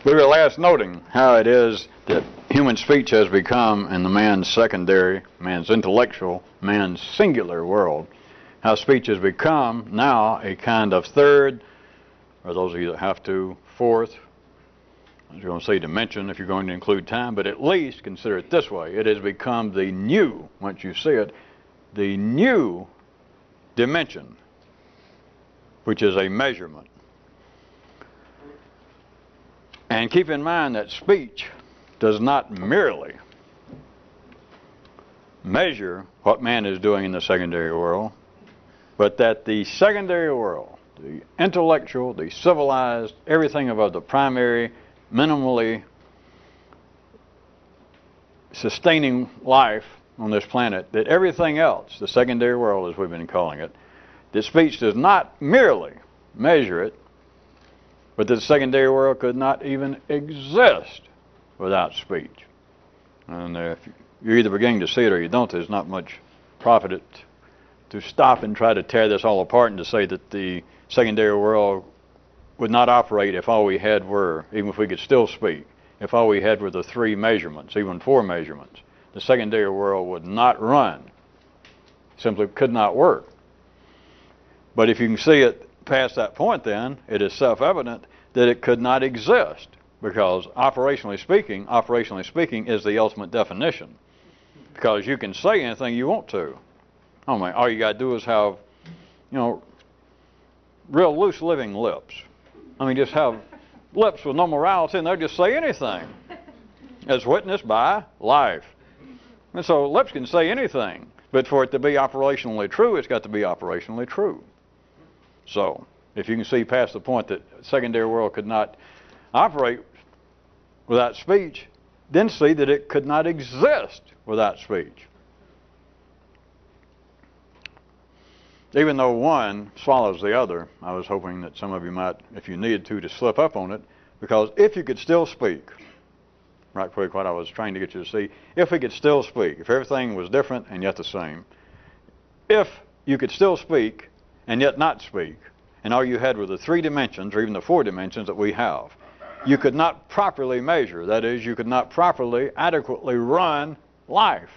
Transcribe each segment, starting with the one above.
We were last noting how it is that human speech has become, in the man's secondary, man's intellectual, man's singular world, how speech has become now a kind of third, or those of you that have to, fourth, I was going to say dimension if you're going to include time, but at least consider it this way. It has become the new, once you see it, the new dimension, which is a measurement. And keep in mind that speech does not merely measure what man is doing in the secondary world, but that the secondary world, the intellectual, the civilized, everything above the primary, minimally sustaining life on this planet, that everything else, the secondary world as we've been calling it, that speech does not merely measure it, but the secondary world could not even exist without speech. And if you're either beginning to see it or you don't, there's not much profit to stop and try to tear this all apart and to say that the secondary world would not operate if all we had were, even if we could still speak, if all we had were the 3 measurements, even 4 measurements. The secondary world would not run. Simply could not work. But if you can see it past that point, then it is self-evident that it could not exist, because operationally speaking is the ultimate definition. Because you can say anything you want to. Oh man, all you got to do is have, real loose living lips. I mean, just have lips with no morality, and they'll just say anything, as witnessed by life. And so lips can say anything, but for it to be operationally true, it's got to be operationally true. So, if you can see past the point that the secondary world could not operate without speech, then see that it could not exist without speech. Even though one swallows the other, I was hoping that some of you might, if you needed to slip up on it, because if you could still speak, right quick, what I was trying to get you to see, if we could still speak, if everything was different and yet the same, if you could still speak and yet not speak, and all you had were the 3 dimensions, or even the 4 dimensions that we have, you could not properly measure. That is, you could not properly, adequately run life.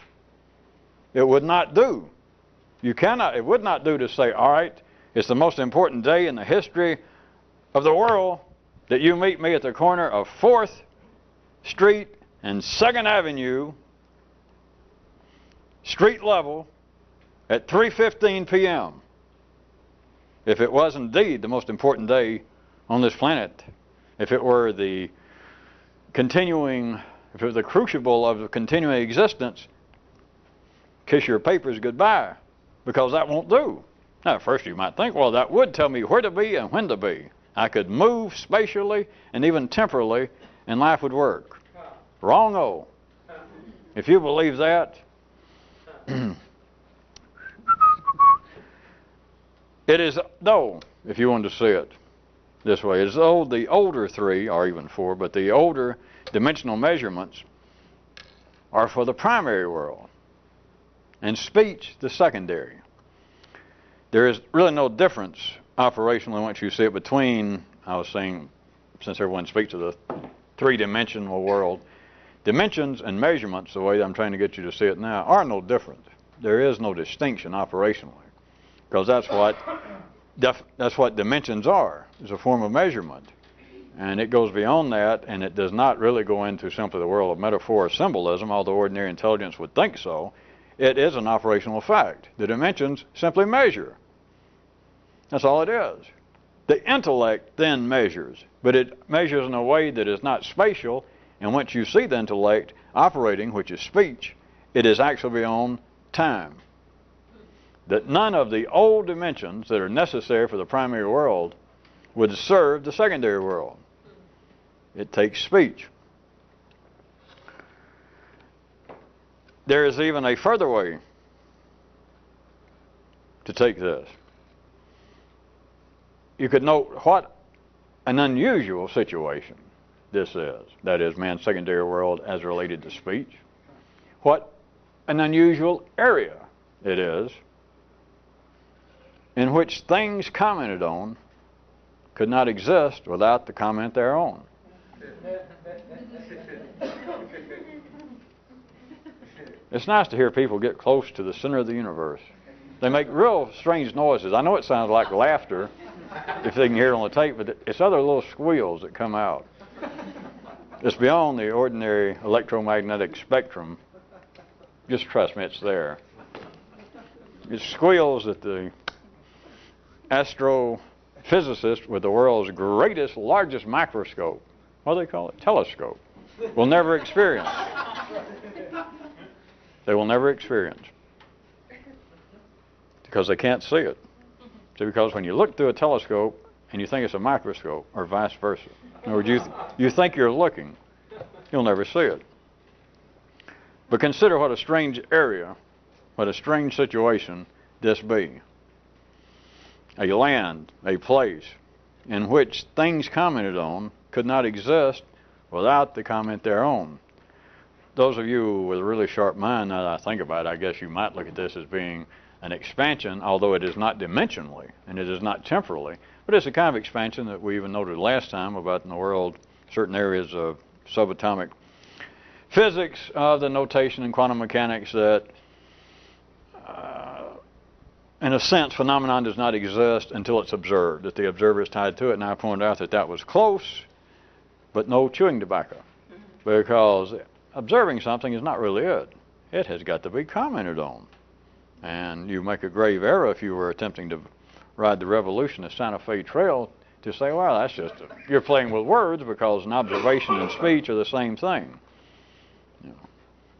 It would not do. It would not do to say, all right, it's the most important day in the history of the world that you meet me at the corner of 4th Street and 2nd Avenue, street level, at 3:15 p.m. If it was indeed the most important day on this planet, if it were the crucible of the continuing existence, kiss your papers goodbye, because that won't do. Now, at first you might think, well, that would tell me where to be and when to be. I could move spatially and even temporally, and life would work. Wrong-o. If you believe that, it is though, if you want to see it this way, as though the older 3, or even 4, but the older dimensional measurements are for the primary world, and speech the secondary. There is really no difference operationally once you see it between, I was saying, since everyone speaks of the 3-dimensional world, dimensions and measurements, the way I'm trying to get you to see it now, are no different. There is no distinction operationally, because that's what dimensions are, is a form of measurement. And it goes beyond that, and it does not really go into simply the world of metaphor or symbolism, although ordinary intelligence would think so. It is an operational fact. The dimensions simply measure. That's all it is. The intellect then measures, but it measures in a way that is not spatial, and once you see the intellect operating, which is speech, it is actually beyond time. That none of the old dimensions that are necessary for the primary world would serve the secondary world. It takes speech. There is even a further way to take this. You could note what an unusual situation this is. That is, man's secondary world as related to speech. What an unusual area it is in which things commented on could not exist without the comment thereon. It's nice to hear people get close to the center of the universe. They make real strange noises. I know it sounds like laughter, if they can hear it on the tape, but it's other little squeals that come out. It's beyond the ordinary electromagnetic spectrum. Just trust me, it's there. It's squeals that the astrophysicist with the world's greatest, largest microscope, what do they call it? Telescope, will never experience. They will never experience. Because they can't see it. See, because when you look through a telescope and you think it's a microscope, or vice versa, in other words, you think you're looking, you'll never see it. But consider what a strange area, what a strange situation this be. A land, a place, in which things commented on could not exist without the comment thereon. Those of you with a really sharp mind, now that I think about it, I guess you might look at this as being an expansion, although it is not dimensionally and it is not temporally, but it's a kind of expansion that we even noted last time about in the world, certain areas of subatomic physics, the notation in quantum mechanics that, in a sense, phenomenon does not exist until it's observed, that the observer is tied to it. And I pointed out that that was close, but no chewing tobacco, because observing something is not really it. It has got to be commented on. And you make a grave error if you were attempting to ride the revolution of Santa Fe Trail to say, well, that's just, you're playing with words, because an observation and speech are the same thing. You know,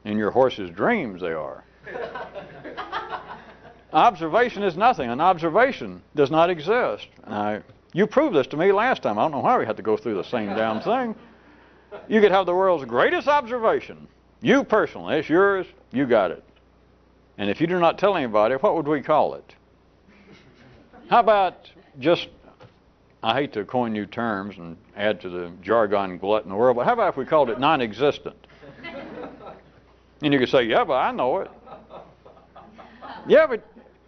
in your horse's dreams they are. Observation is nothing. An observation does not exist. You proved this to me last time. I don't know why we had to go through the same damn thing. You could have the world's greatest observation. You personally, it's yours, you got it. And if you do not tell anybody, what would we call it? How about just, I hate to coin new terms and add to the jargon glut in the world, but how about if we called it non-existent? And you could say, yeah, but I know it. Yeah, but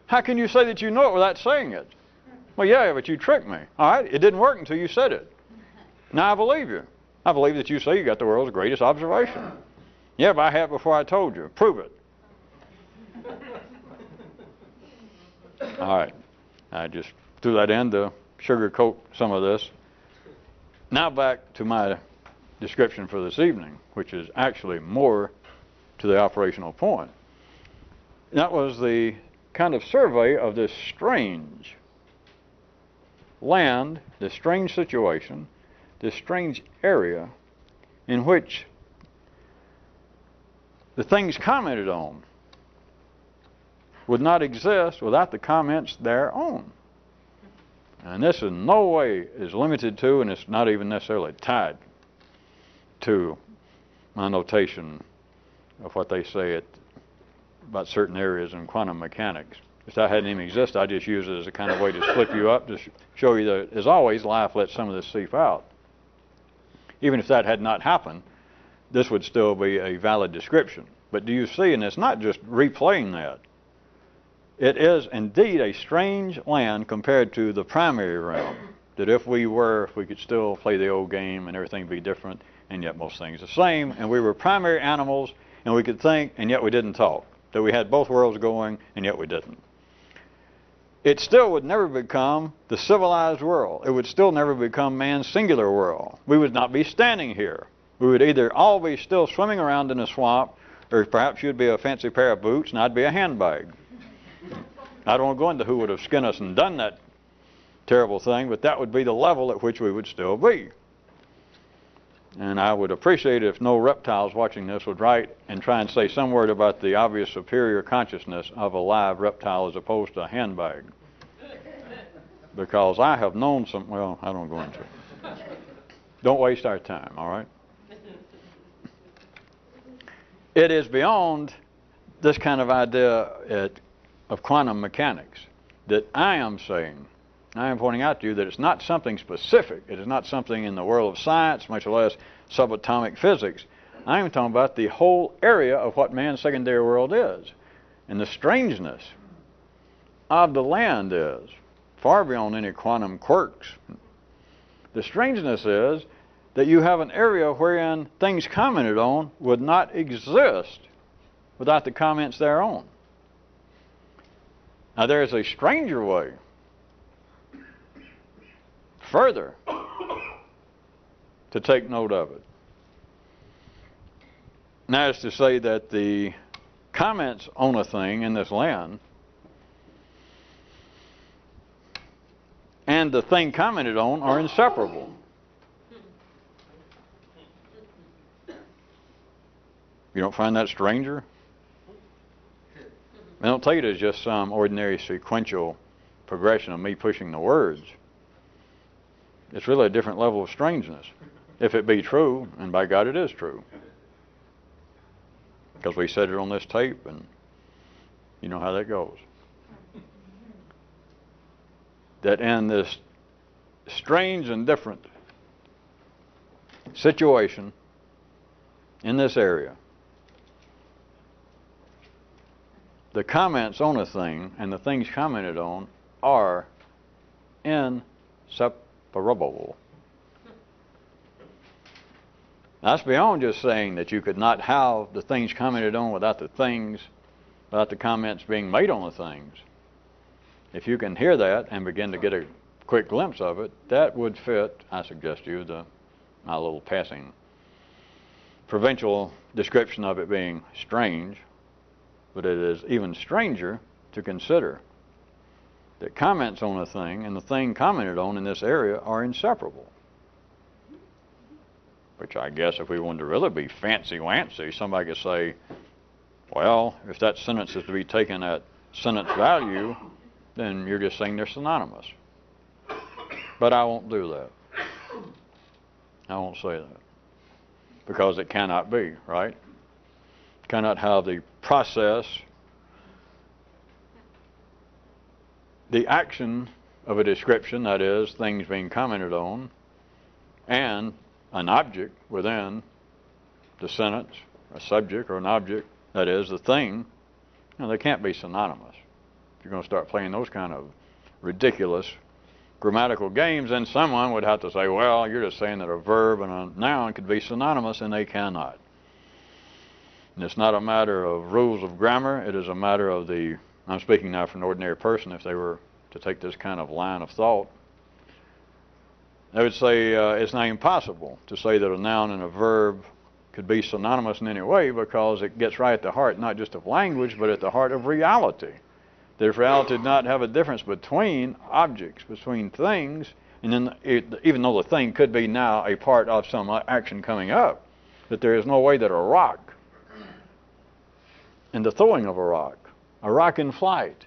how can you say that you know it without saying it? Well, yeah, but you tricked me. All right, it didn't work until you said it. Now I believe you. I believe that you say you got the world's greatest observation. Yeah, but I have before I told you. Prove it. All right, I just threw that in to sugarcoat some of this. Now back to my description for this evening, which is actually more to the operational point. That was the kind of survey of this strange land, this strange situation, this strange area in which the things commented on would not exist without the comments thereon. And this in no way is limited to, and it's not even necessarily tied to my notation of what they say about certain areas in quantum mechanics. If that hadn't even existed, I just use it as a kind of way to slip you up, to show you that, as always, life lets some of this seep out. Even if that had not happened, this would still be a valid description. But do you see, and it's not just replaying that, it is indeed a strange land compared to the primary realm, that if we could still play the old game and everything be different, and yet most things the same, and we were primary animals, and we could think, and yet we didn't talk, that we had both worlds going, and yet we didn't. It still would never become the civilized world. It would still never become man's singular world. We would not be standing here. We would either all be still swimming around in a swamp, or perhaps you'd be a fancy pair of boots, and I'd be a handbag. I don't want to go into who would have skinned us and done that terrible thing, but that would be the level at which we would still be. And I would appreciate it if no reptiles watching this would write and try and say some word about the obvious superior consciousness of a live reptile as opposed to a handbag. Because I have known some, well, I don't go into it. Don't waste our time, all right? It is beyond this kind of idea of quantum mechanics that I am saying, I am pointing out to you that it's not something specific. It is not something in the world of science, much less subatomic physics. I am talking about the whole area of what man's secondary world is. And the strangeness of the land is far beyond any quantum quirks. The strangeness is that you have an area wherein things commented on would not exist without the comments thereon. Now there is a stranger way, further, to take note of it. And that is to say that the comments on a thing in this land and the thing commented on are inseparable. You don't find that stranger? I don't tell you it's just some ordinary sequential progression of me pushing the words. It's really a different level of strangeness. If it be true, and by God it is true. Because we said it on this tape, and you know how that goes. That in this strange and different situation in this area, the comments on a thing and the things commented on are inseparable. That's beyond just saying that you could not have the things commented on without the comments being made on the things. If you can hear that and begin to get a quick glimpse of it, that would fit, I suggest to you, my little passing provincial description of it being strange. But it is even stranger to consider that comments on a thing and the thing commented on in this area are inseparable. Which I guess if we wanted to really be fancy-wancy, somebody could say, well, if that sentence is to be taken at sentence value, then you're just saying they're synonymous. But I won't do that. I won't say that. Because it cannot be, right? Cannot have the process, the action of a description, that is, things being commented on, and an object within the sentence, a subject or an object, that is, the thing. They can't be synonymous. If you're going to start playing those kind of ridiculous grammatical games, then someone would have to say, well, you're just saying that a verb and a noun could be synonymous, and they cannot. And it's not a matter of rules of grammar. It is a matter of I'm speaking now for an ordinary person, if they were to take this kind of line of thought, they would say it's not impossible to say that a noun and a verb could be synonymous in any way, because it gets right at the heart, not just of language, but at the heart of reality. That if reality did not have a difference between objects, between things, and then even though the thing could be now a part of some action coming up, that there is no way that a rock, and the throwing of a rock in flight,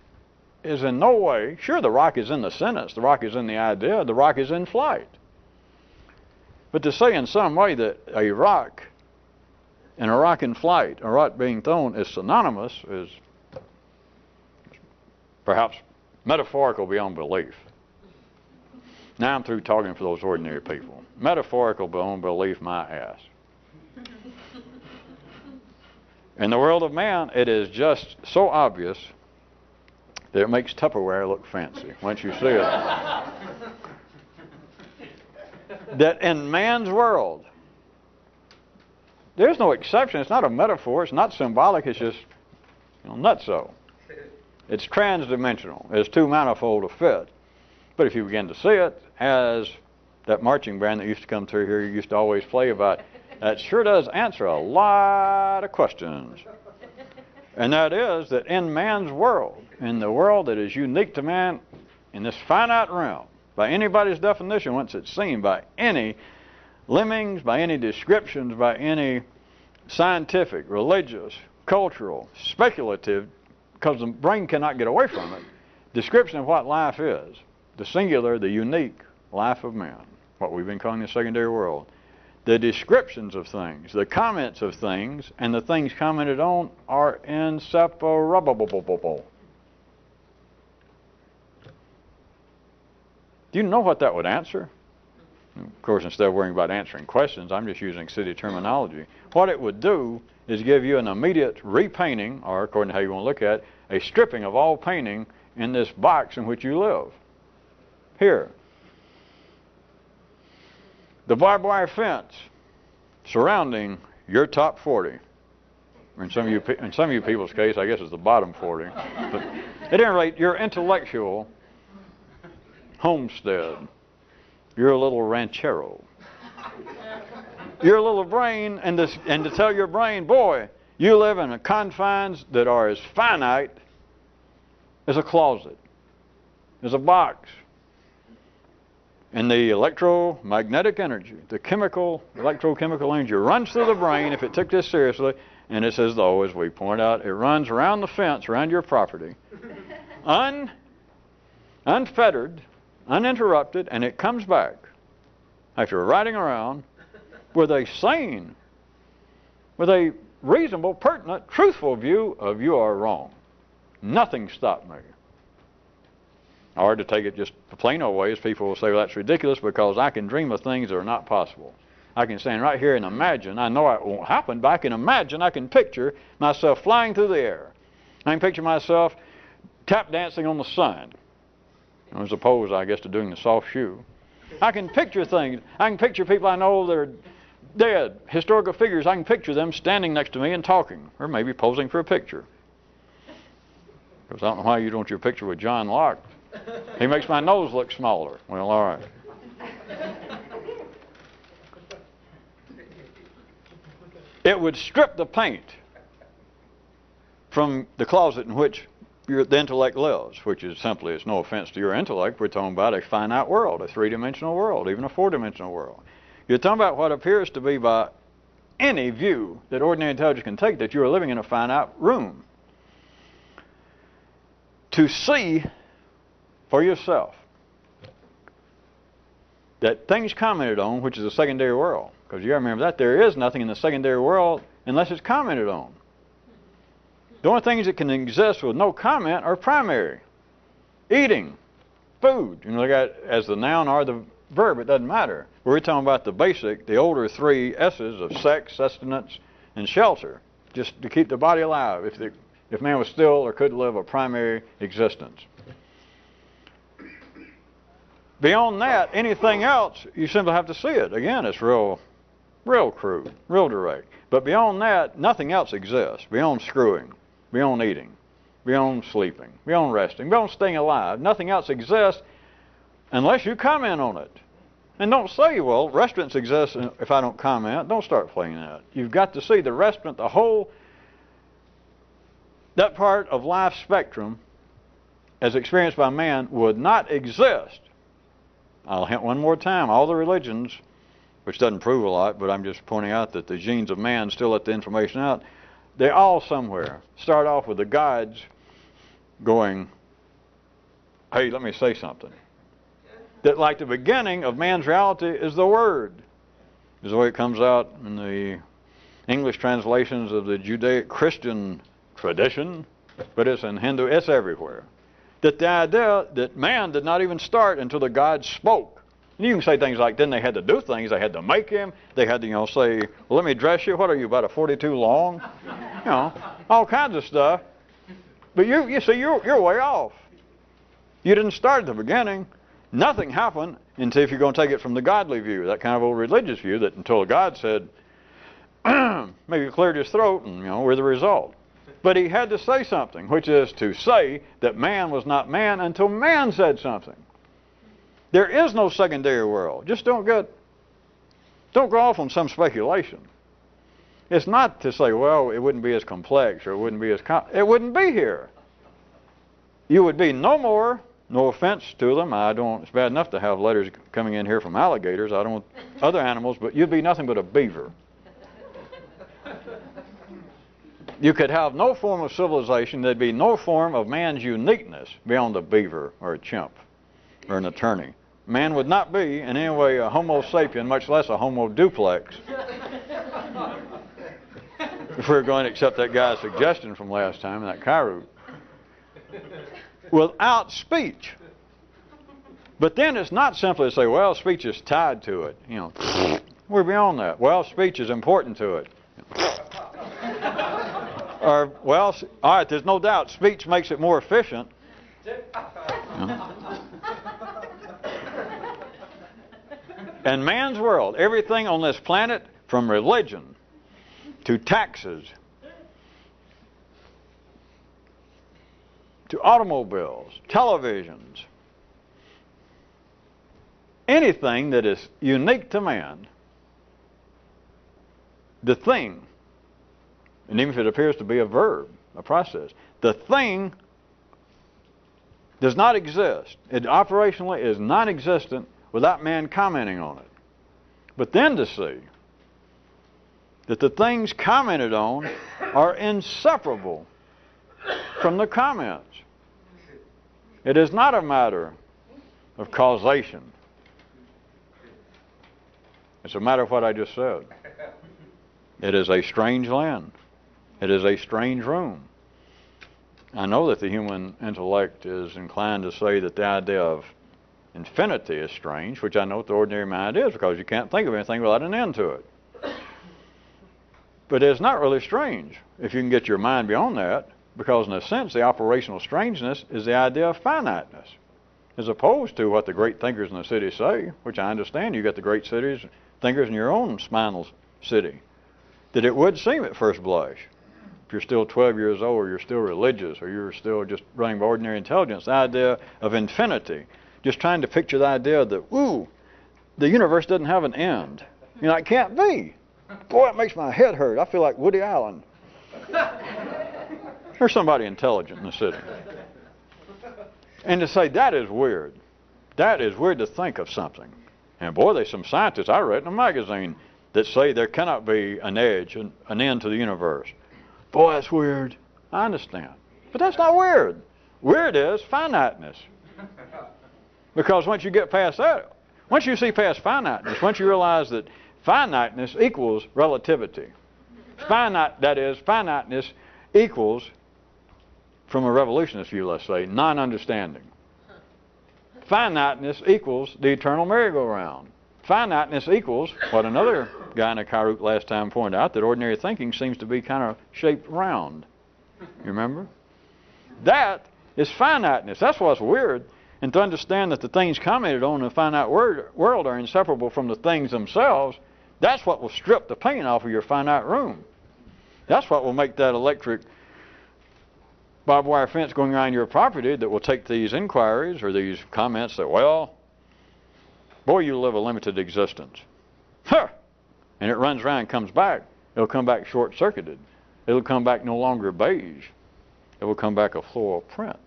is in no way, sure, the rock is in the sentence, the rock is in the idea, the rock is in flight. But to say in some way that a rock and a rock in flight, a rock being thrown, is synonymous is perhaps metaphorical beyond belief. Now I'm through talking for those ordinary people. Metaphorical beyond belief, my ass. In the world of man, it is just so obvious that it makes Tupperware look fancy once you see it. That in man's world, there's no exception. It's not a metaphor. It's not symbolic. It's just, nutso. It's transdimensional. It's too manifold to fit. But if you begin to see it, as that marching band that used to come through here used to always play about, that sure does answer a lot of questions. And that is that in man's world, in the world that is unique to man, in this finite realm, by anybody's definition, once it's seen, by any lemmings, by any descriptions, by any scientific, religious, cultural, speculative, because the brain cannot get away from it, description of what life is, the singular, the unique life of man, what we've been calling the secondary world, the descriptions of things, the comments of things, and the things commented on are inseparable. Do you know what that would answer? Of course, instead of worrying about answering questions, I'm just using city terminology. What it would do is give you an immediate repainting, or according to how you want to look at it, a stripping of all painting in this box in which you live. Here. the barbed wire fence surrounding your top 40. In some of you people's case, I guess it's the bottom 40. But at any rate, your intellectual homestead, your little ranchero, your little brain, and to tell your brain, boy, you live in confines that are as finite as a closet, as a box. And the electromagnetic energy, the electrochemical energy runs through the brain if it took this seriously, and it's as though, as we point out, it runs around the fence, around your property, unfettered, uninterrupted, and it comes back after riding around with a sane, with a reasonable, pertinent, truthful view of you are wrong. Nothing stopped me. Or to take it just the plain old ways, people will say, well, that's ridiculous because I can dream of things that are not possible. I can stand right here and imagine. I know it won't happen, but I can imagine, I can picture myself flying through the air. I can picture myself tap dancing on the sun, as opposed, I guess, to doing the soft shoe. I can picture things. I can picture people I know that are dead, historical figures. I can picture them standing next to me and talking, or maybe posing for a picture. Because I don't know why you don't want your picture with John Locke. He makes my nose look smaller. Well, all right. It would strip the paint from the closet in which the intellect lives, which is simply, it's no offense to your intellect, we're talking about a finite world, a three-dimensional world, even a four-dimensional world. You're talking about what appears to be by any view that ordinary intelligence can take, that you are living in a finite room. To see for yourself that things commented on, which is a secondary world, because you got to remember that there is nothing in the secondary world unless it's commented on. The only things that can exist with no comment are primary. Eating, food, you know, they got as the noun or the verb, it doesn't matter. We're talking about the basic, the older three S's of sex, sustenance, and shelter, just to keep the body alive, if man was still or could live a primary existence. Beyond that, anything else, you simply have to see it. Again, it's real crude, real direct. But beyond that, nothing else exists. Beyond screwing, beyond eating, beyond sleeping, beyond resting, beyond staying alive. Nothing else exists unless you comment on it. And don't say, well, restaurants exist if I don't comment. Don't start playing that. You've got to see the restaurant, the whole, that part of life spectrum as experienced by man would not exist. I'll hint one more time, all the religions, which doesn't prove a lot, but I'm just pointing out that the genes of man still let the information out, they all somewhere start off with the gods going, hey, let me say something. That like the beginning of man's reality is the Word. Is the way it comes out in the English translations of the Judaic-Christian tradition, but it's in Hindu, it's everywhere. That the idea that man did not even start until the gods spoke. And you can say things like, then they had to do things, they had to make him, they had to, say, well, let me dress you, what are you, about a 42 long? All kinds of stuff. But you see, you're way off. You didn't start at the beginning. Nothing happened until, if you're going to take it from the godly view, that kind of old religious view, that until God said, maybe cleared his throat, and, we're the result. But he had to say something, which is to say that man was not man until man said something. There is no secondary world. Just don't go off on some speculation. It's not to say, well, it wouldn't be as complex or it wouldn't be as it wouldn't be here. You would be no more, no offense to them. It's bad enough to have letters coming in here from alligators. I don't want other animals, but you'd be nothing but a beaver. You could have no form of civilization. There'd be no form of man's uniqueness beyond a beaver or a chimp or an attorney. Man would not be in any way a homo sapien, much less a homo duplex. If we're going to accept that guy's suggestion from last time, that Kyroots. Without speech. But then it's not simply to say, well, speech is tied to it. We're beyond that. Well, speech is important to it. Or, well, all right, there's no doubt speech makes it more efficient. And man's world, everything on this planet, from religion to taxes to automobiles, televisions, anything that is unique to man, the thing, and even if it appears to be a verb, a process, the thing does not exist. It operationally is non-existent without man commenting on it. But then to see that the things commented on are inseparable from the comments. It is not a matter of causation. It's a matter of what I just said. It is a strange land. It is a strange room. I know that the human intellect is inclined to say that the idea of infinity is strange, which I know what the ordinary mind is, because you can't think of anything without an end to it. But it's not really strange if you can get your mind beyond that, because in a sense the operational strangeness is the idea of finiteness, as opposed to what the great thinkers in the city say, which I understand. You got the great thinkers in your own spinal city, that it would seem at first blush, if you're still 12 years old, or you're still religious, or you're still just running by ordinary intelligence, the idea of infinity, just trying to picture the idea that, ooh, the universe doesn't have an end. You know, it can't be. Boy, it makes my head hurt. I feel like Woody Allen. There's somebody intelligent in the city. And to say that is weird. That is weird to think of something. And boy, there's some scientists I read in a magazine that say there cannot be an edge, an end to the universe. Boy, that's weird. I understand. But that's not weird. Weird is finiteness. Because once you get past that, once you see past finiteness, once you realize that finiteness equals relativity. Finiteness equals, from a revolutionist view, let's say, non-understanding. Finiteness equals the eternal merry-go-round. Finiteness equals what another guy in a Kyroots last time pointed out, that ordinary thinking seems to be kind of shaped round. You remember? That is finiteness. That's what's weird. And to understand that the things commented on in the finite world are inseparable from the things themselves, that's what will strip the paint off of your finite room. That's what will make that electric barbed wire fence going around your property that will take these inquiries or these comments that, well, boy, you live a limited existence. Huh! And it runs around and comes back. It'll come back short-circuited. It'll come back no longer beige. It will come back a floral print.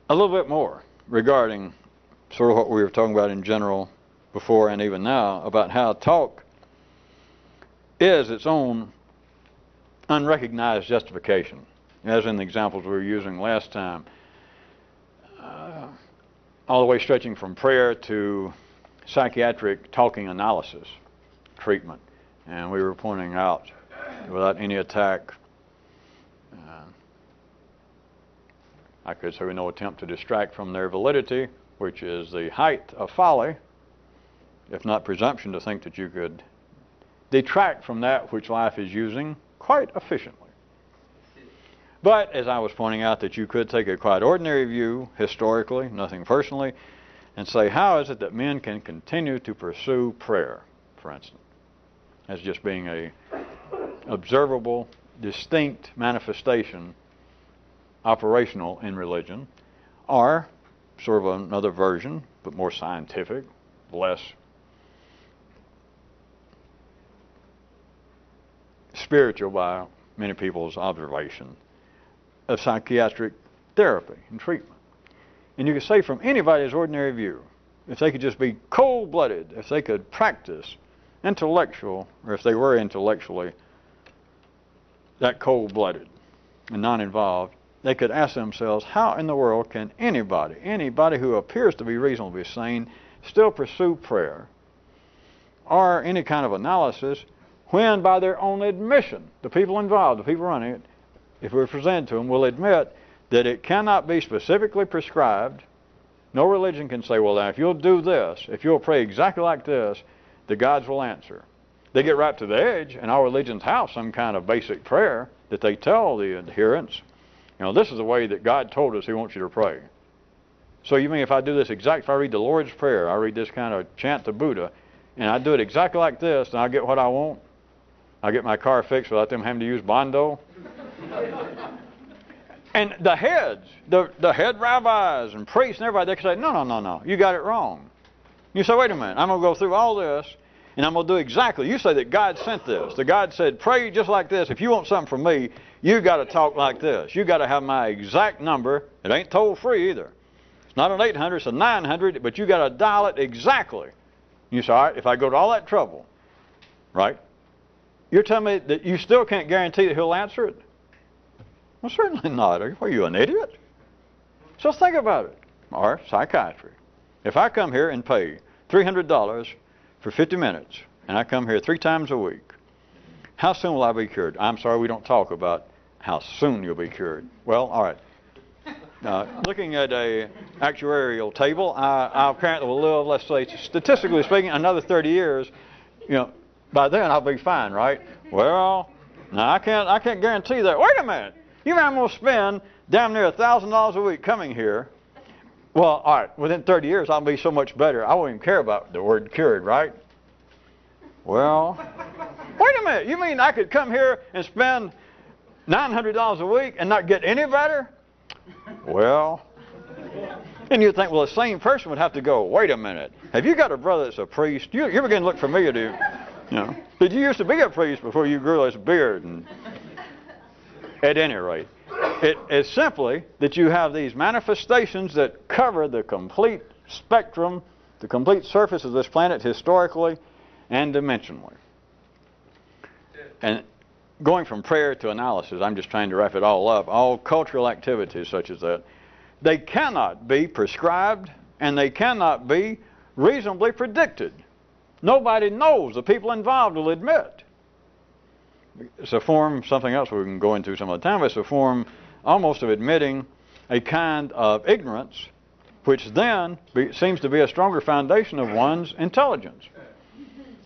A little bit more regarding sort of what we were talking about in general before and even now, about how talk is its own unrecognized justification, as in the examples we were using last time, all the way stretching from prayer to psychiatric talking analysis treatment. And we were pointing out, without any attack, I could say no attempt to distract from their validity, which is the height of folly, if not presumption, to think that you could detract from that which life is using quite efficiently. But, as I was pointing out, that you could take a quite ordinary view, historically, nothing personally, and say, how is it that men can continue to pursue prayer, for instance, as just being a observable, distinct manifestation, operational in religion, or sort of another version, but more scientific, less spiritual by many people's observation, of psychiatric therapy and treatment. And you could say from anybody's ordinary view, if they could just be cold-blooded, if they could practice intellectual, or if they were intellectually that cold-blooded and non-involved, they could ask themselves, how in the world can anybody who appears to be reasonably sane, still pursue prayer or any kind of analysis when, by their own admission, the people involved, the people running it, if we're presented to them, will admit that it cannot be specifically prescribed. No religion can say, well, now, if you'll do this, if you'll pray exactly like this, the gods will answer. They get right to the edge, and our religions have some kind of basic prayer, that they tell the adherents, this is the way that God told us He wants you to pray. So you mean if I do this if I read the Lord's Prayer, I read this kind of chant to Buddha, and I do it exactly like this, and I get what I want? I get my car fixed without them having to use Bondo? And the heads, the head rabbis and priests and everybody, they can say, no, you got it wrong. You say, wait a minute, I'm going to go through all this, and I'm going to do exactly. You say that God sent this. The God said, pray just like this. If you want something from me, you got to talk like this. You got to have my exact number. It ain't toll free either. It's not an 800, it's a 900, but you got to dial it exactly. You say, all right, if I go to all that trouble, right? You're telling me that you still can't guarantee that He'll answer it? Well, certainly not. Are you an idiot? So think about it. Or psychiatry. If I come here and pay $300 for 50 minutes, and I come here 3 times a week, how soon will I be cured? I'm sorry, we don't talk about how soon you'll be cured. Well, all right. Looking at a actuarial table, I apparently will live, let's say, statistically speaking, another 30 years. By then I'll be fine, right? Well, now I can't guarantee that. Wait a minute. You mean I'm going to spend damn near $1,000 a week coming here? Well, all right, within 30 years I'll be so much better, I won't even care about the word cured, right? Well, wait a minute. You mean I could come here and spend $900 a week and not get any better? Well, and you think, well, the same person would have to go, wait a minute. Have you got a brother that's a priest? You're beginning to look familiar to you. Did you used to be a priest before you grew this beard? And at any rate, it is simply that you have these manifestations that cover the complete spectrum, the complete surface of this planet historically and dimensionally. And going from prayer to analysis, I'm just trying to wrap it all up, all cultural activities such as that, they cannot be prescribed and they cannot be reasonably predicted. Nobody knows. The people involved will admit. It's a form, something else we can go into some other time, but it's a form almost of admitting a kind of ignorance, which then seems to be a stronger foundation of one's intelligence.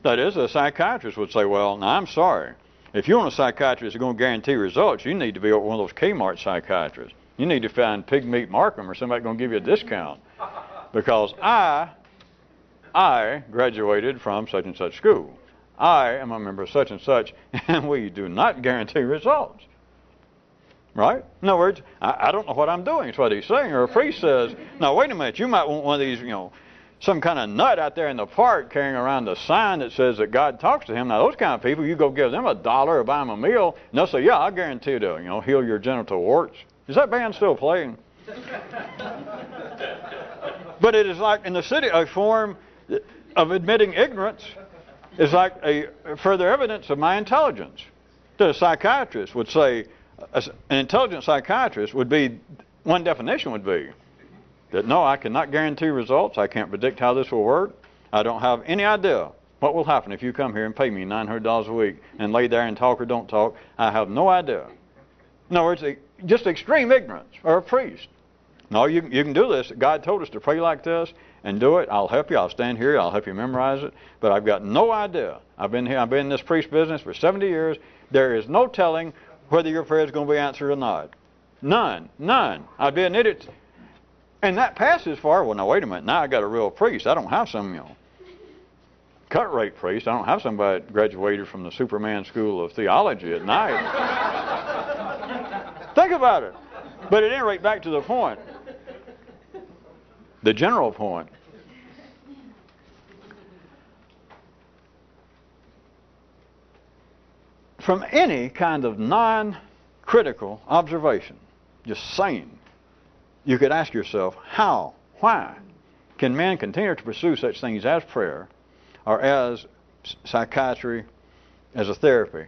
That is, a psychiatrist would say, well, now I'm sorry. If you want a psychiatrist who's going to guarantee results, you need to be one of those Kmart psychiatrists. You need to find Pig Meat Markham or somebody going to give you a discount. Because I graduated from such and such school. I am a member of such and such, and we do not guarantee results. Right? In other words, I don't know what I'm doing, is what he's saying. Or a priest says, now wait a minute, you might want one of these, some kind of nut out there in the park carrying around a sign that says that God talks to him. Now those kind of people, you go give them $1 or buy them a meal, and they'll say, yeah, I'll guarantee to, heal your genital warts. Is that band still playing? But it is like in the city, a form of admitting ignorance is like a further evidence of my intelligence. That a psychiatrist would say, an intelligent psychiatrist would be, one definition would be, that no, I cannot guarantee results. I can't predict how this will work. I don't have any idea what will happen if you come here and pay me $900 a week and lay there and talk or don't talk. I have no idea. In other words, just extreme ignorance, or a priest. No, you can do this. God told us to pray like this and do it. I'll help you. I'll stand here. I'll help you memorize it. But I've got no idea. I've been in this priest business for 70 years. There is no telling whether your prayer is going to be answered or not. None. I'd be an idiot. And that passes for, well, now wait a minute. Now I got a real priest. I don't have some, cut rate priest. I don't have somebody that graduated from the Superman School of Theology at night. Think about it. But at any rate, back to the point. The general point. From any kind of non-critical observation, just sane, you could ask yourself, why can man continue to pursue such things as prayer or as psychiatry, as a therapy,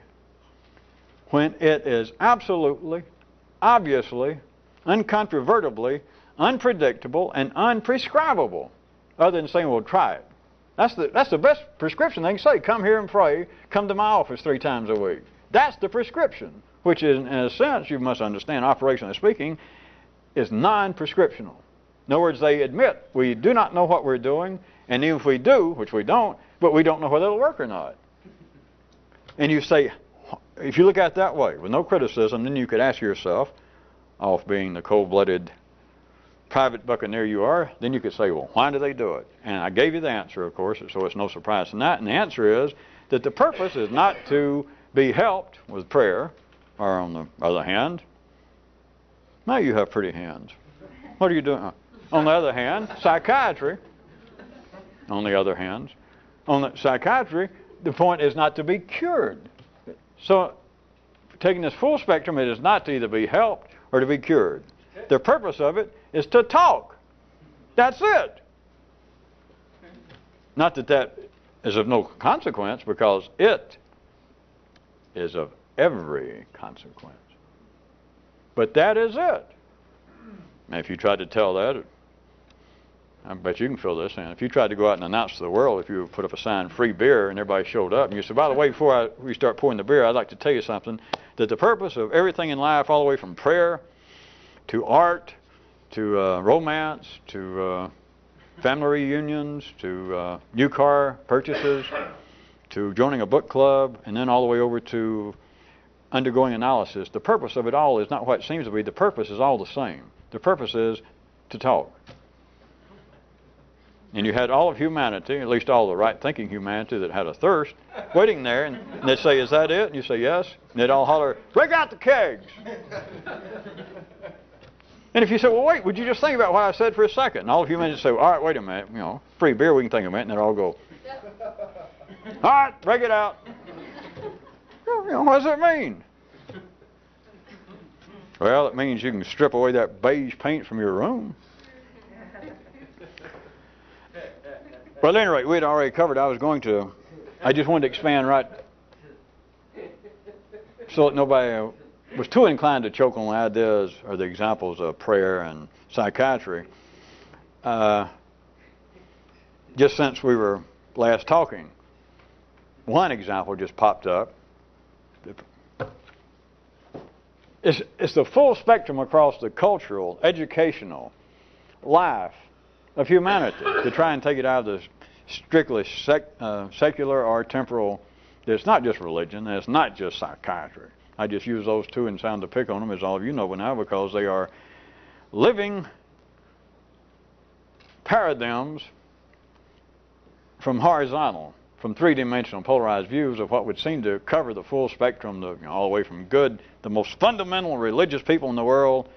when it is absolutely, obviously, uncontrovertibly, unpredictable, and unprescribable, other than saying, well, try it. That's the best prescription they can say. Come here and pray. Come to my office 3 times a week. That's the prescription, which is, in a sense, you must understand, operationally speaking, is non-prescriptional. In other words, they admit we do not know what we're doing, and even if we do, which we don't, but we don't know whether it'll work or not. And you say, if you look at it that way, with no criticism, then you could ask yourself, off being the cold-blooded private buccaneer you are, then you could say, well, why do they do it? And I gave you the answer, of course, so it's no surprise in that. And the answer is that the purpose is not to be helped with prayer, or on the other hand, now you have pretty hands. What are you doing? On the other hand, psychiatry, on the other hand, on the psychiatry, the point is not to be cured. So, taking this full spectrum, it is not to either be helped or to be cured. The purpose of it is to talk. That's it. Not that that is of no consequence, because it is of every consequence. But that is it. And if you tried to tell that, I bet you can fill this in. If you tried to go out and announce to the world, if you put up a sign, free beer, and everybody showed up, and you said, by the way, before we start pouring the beer, I'd like to tell you something, that the purpose of everything in life, all the way from prayer to art, to romance, to family reunions, to new car purchases, to joining a book club, and then all the way over to undergoing analysis, the purpose of it all is not what it seems to be. The purpose is all the same. The purpose is to talk. And you had all of humanity, at least all the right-thinking humanity that had a thirst, waiting there, and they'd say, is that it? And you say, yes. And they'd all holler, break out the kegs. And if you say, well, wait, would you just think about what I said for a second? And all of humanity would say, all right, wait a minute, free beer, we can think a minute. And they'd all go, all right, break it out. What does it mean? Well, it means you can strip away that beige paint from your room. Well, at any rate, we had already covered. I just wanted to expand right so that nobody was too inclined to choke on the ideas or the examples of prayer and psychiatry. Just since we were last talking, one example just popped up. It's the full spectrum across the cultural, educational life of humanity to try and take it out of the strictly secular or temporal. It's not just religion, and it's not just psychiatry. I just use those two and sound to pick on them, as all of you know by now, because they are living paradigms from horizontal, from three-dimensional polarized views of what would seem to cover the full spectrum, all the way from good, the most fundamental religious people in the world,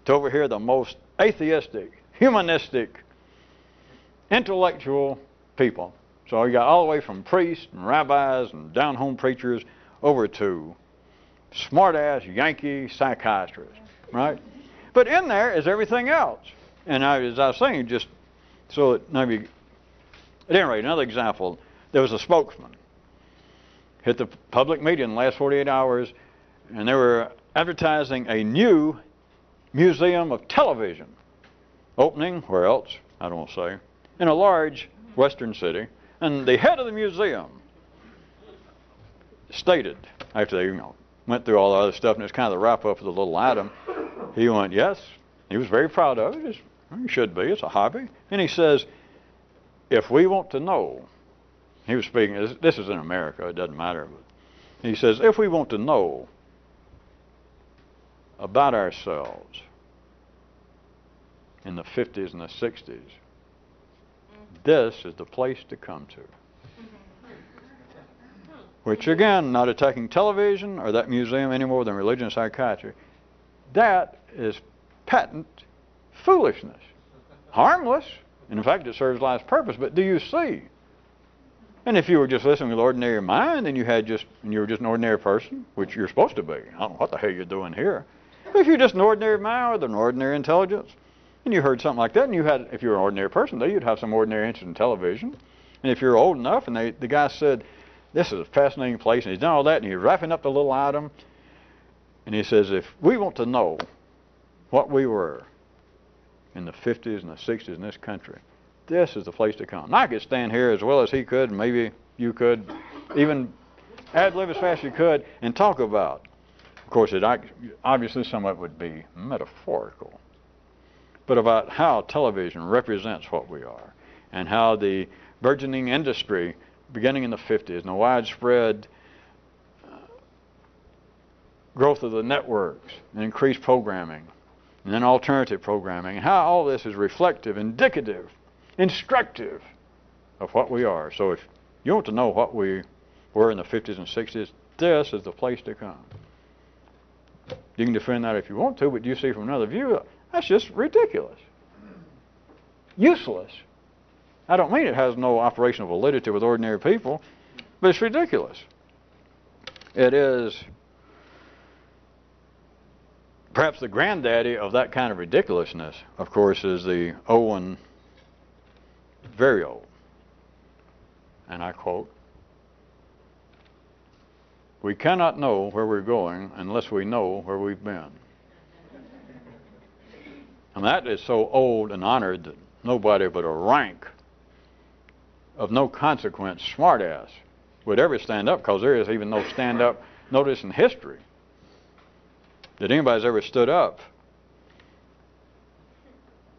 to over here the most atheistic, humanistic, intellectual people. So you got all the way from priests and rabbis and down-home preachers over to smart-ass Yankee psychiatrists, right? But in there is everything else. And as I was saying, just so that maybe, at any rate, another example, there was a spokesman hit the public media in the last 48 hours, and they were advertising a new museum of television opening, where else, I don't want to say, in a large western city. And the head of the museum stated, after they went through all the other stuff, and it's kind of the wrap-up of the little item, he went, yes, he was very proud of it. He should be. It's a hobby. And he says, if we want to know, he was speaking, this is in America, it doesn't matter, but he says, if we want to know about ourselves in the 50s and the 60s, this is the place to come to. Which, again, not attacking television or that museum any more than religion and psychiatry. That is patent foolishness. Harmless. And in fact, it serves life's purpose. But do you see? And if you were just listening with ordinary mind, and you were just an ordinary person, which you're supposed to be. I don't know what the hell you're doing here. But if you're just an ordinary mind with an ordinary intelligence, and you heard something like that, and if you were an ordinary person, you'd have some ordinary interest in television. And if you're old enough, and the guy said, this is a fascinating place, and he's done all that, and he's wrapping up the little item, and he says, if we want to know what we were in the 50s and the 60s in this country, this is the place to come. Now, I could stand here as well as he could, and maybe you could, even ad-lib as fast as you could, and talk about, of course, obviously some of it would be metaphorical, but about how television represents what we are, and how the burgeoning industry, beginning in the 50s, and the widespread growth of the networks and increased programming and then alternative programming, and how all this is reflective, indicative, instructive of what we are. So if you want to know what we were in the 50s and 60s, this is the place to come. You can defend that if you want to, but you see from another view, that's just ridiculous. Useless. I don't mean it has no operational validity with ordinary people, but it's ridiculous. It is perhaps the granddaddy of that kind of ridiculousness, of course, is the Owen, very old, and I quote, "We cannot know where we're going unless we know where we've been." And that is so old and honored that nobody but a rank of no consequence smartass would ever stand up, because there is even no stand-up notice in history that anybody's ever stood up.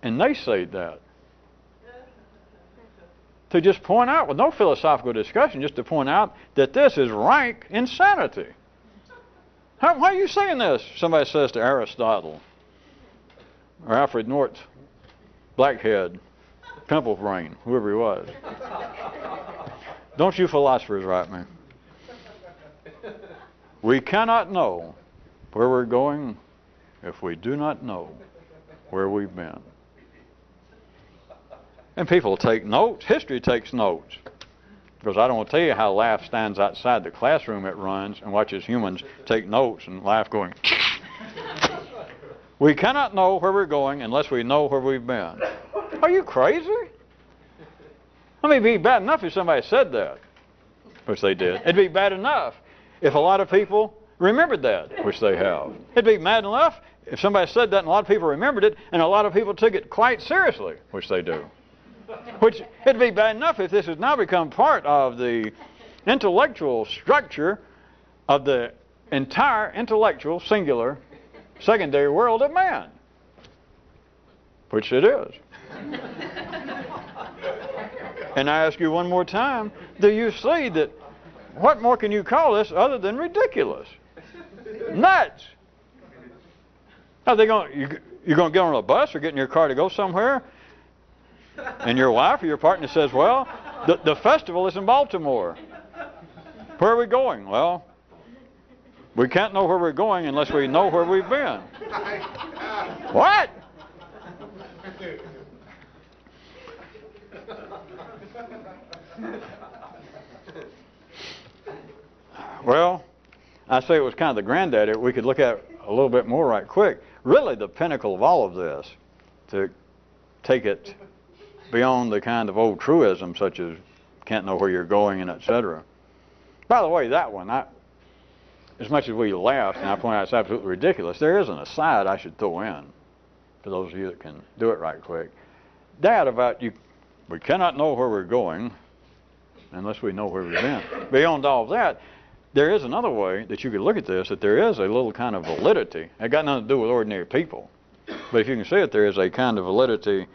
And they say that to just point out, with no philosophical discussion, just to point out that this is rank insanity. Why are you saying this? Somebody says to Aristotle, or Alfred North, Blackhead, Pimple Brain, whoever he was. Don't you philosophers write me. We cannot know where we're going if we do not know where we've been. And people take notes. History takes notes. Because I don't want to tell you how laugh stands outside the classroom it runs and watches humans take notes and laugh going. We cannot know where we're going unless we know where we've been. Are you crazy? I mean, it'd be bad enough if somebody said that, which they did. It'd be bad enough if a lot of people remembered that, which they have. It'd be bad enough if somebody said that and a lot of people remembered it and a lot of people took it quite seriously, which they do. Which it'd be bad enough if this has now become part of the intellectual structure of the entire intellectual, singular, secondary world of man, which it is. And I ask you one more time, do you see that, what more can you call this other than ridiculous? Nuts! Are they going? You're going to get on a bus or get in your car to go somewhere, and your wife or your partner says, "Well, the festival is in Baltimore. Where are we going?" "Well, we can't know where we're going unless we know where we've been." What? Well, I say it was kind of the granddaddy. We could look at a little bit more right quick. Really the pinnacle of all of this, to take it beyond the kind of old truisms such as can't know where you're going and etc. By the way, that one, as much as we laughed and I point out it's absolutely ridiculous, there is an aside I should throw in for those of you that can do it right quick. That about we cannot know where we're going unless we know where we've been. Beyond all of that, there is another way that you could look at this, that there is a little kind of validity. It got nothing to do with ordinary people. But if you can see it, there is a kind of validity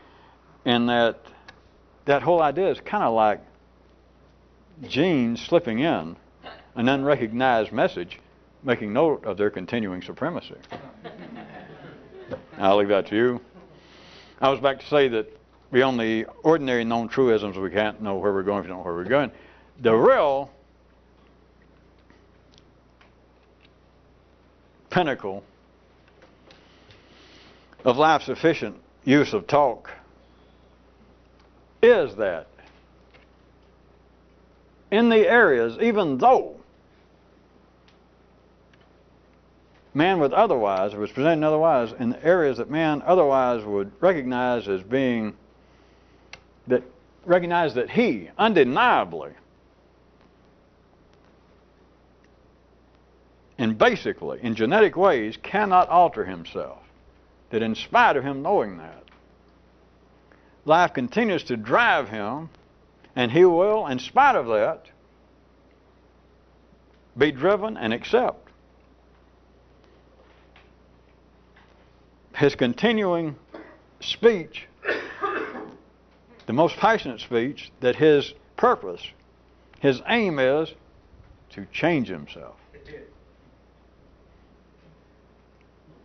in that whole idea is kind of like genes slipping in an unrecognized message, making note of their continuing supremacy. I'll leave that to you. I was back to say that beyond the ordinary known truisms, we can't know where we're going if we don't know where we're going. The real pinnacle of life's efficient use of talk is that in the areas, even though man would otherwise, or was presented otherwise, in the areas that man otherwise would recognize as being, that recognize that he undeniably and basically in genetic ways cannot alter himself, that in spite of him knowing that, life continues to drive him, and he will, in spite of that, be driven and accept his continuing speech, the most passionate speech, that his purpose, his aim is to change himself.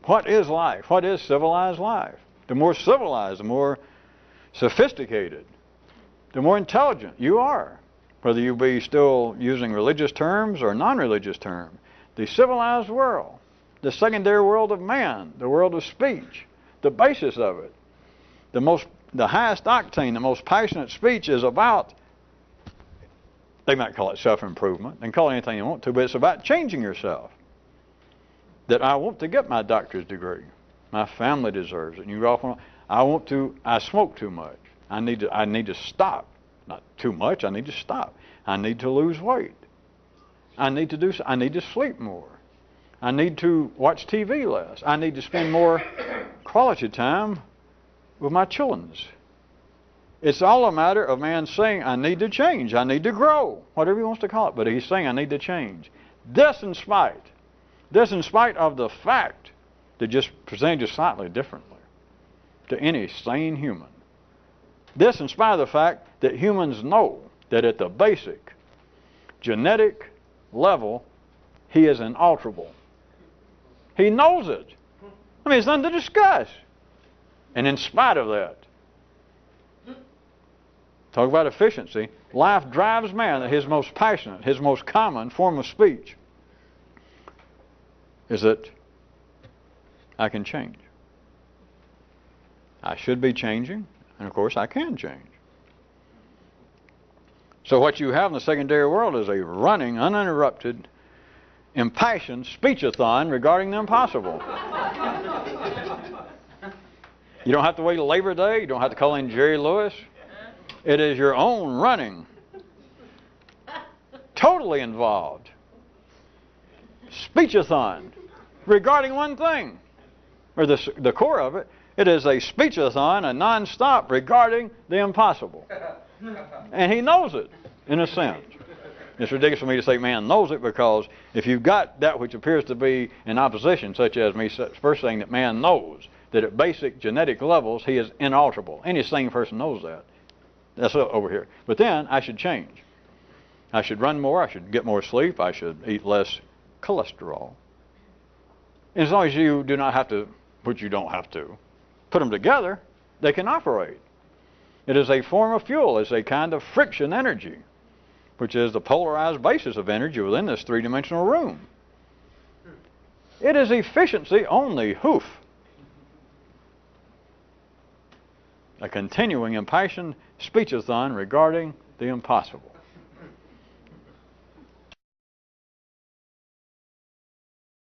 What is life? What is civilized life? The more civilized, the more sophisticated, the more intelligent you are, whether you be still using religious terms or non-religious terms. The civilized world, the secondary world of man, the world of speech, the basis of it, the highest octane, the most passionate speech is about, they might call it self-improvement, they can call it anything you want to, but it's about changing yourself. That I want to get my doctor's degree. My family deserves it. And you go off on, I smoke too much. I need to stop. Not too much, I need to stop. I need to lose weight. I need to sleep more. I need to watch TV less. I need to spend more quality time with my children. It's all a matter of man saying, I need to change. I need to grow. Whatever he wants to call it. But he's saying, I need to change. This in spite of the fact that just presented just slightly differently to any sane human. This in spite of the fact that humans know that at the basic genetic level, he is inalterable. He knows it. I mean, it's nothing to discuss. And in spite of that, talk about efficiency, life drives man that his most passionate, his most common form of speech is that I can change. I should be changing, and of course I can change. So what you have in the secondary world is a running, uninterrupted, impassioned speechathon regarding the impossible. You don't have to wait till Labor Day. You don't have to call in Jerry Lewis. It is your own running, totally involved speechathon regarding one thing, or the core of it. It is a speechathon, a non-stop regarding the impossible. And he knows it, in a sense. It's ridiculous for me to say man knows it, because if you've got that which appears to be in opposition, such as me first saying that man knows that at basic genetic levels he is inalterable. Any sane person knows that. That's over here. But then I should change. I should run more. I should get more sleep. I should eat less cholesterol. And as long as you do not have to, which you don't have to, put them together, they can operate. It is a form of fuel. It's a kind of friction energy, which is the polarized basis of energy within this three-dimensional room. It is efficiency on the hoof. A continuing impassioned speechathon regarding the impossible.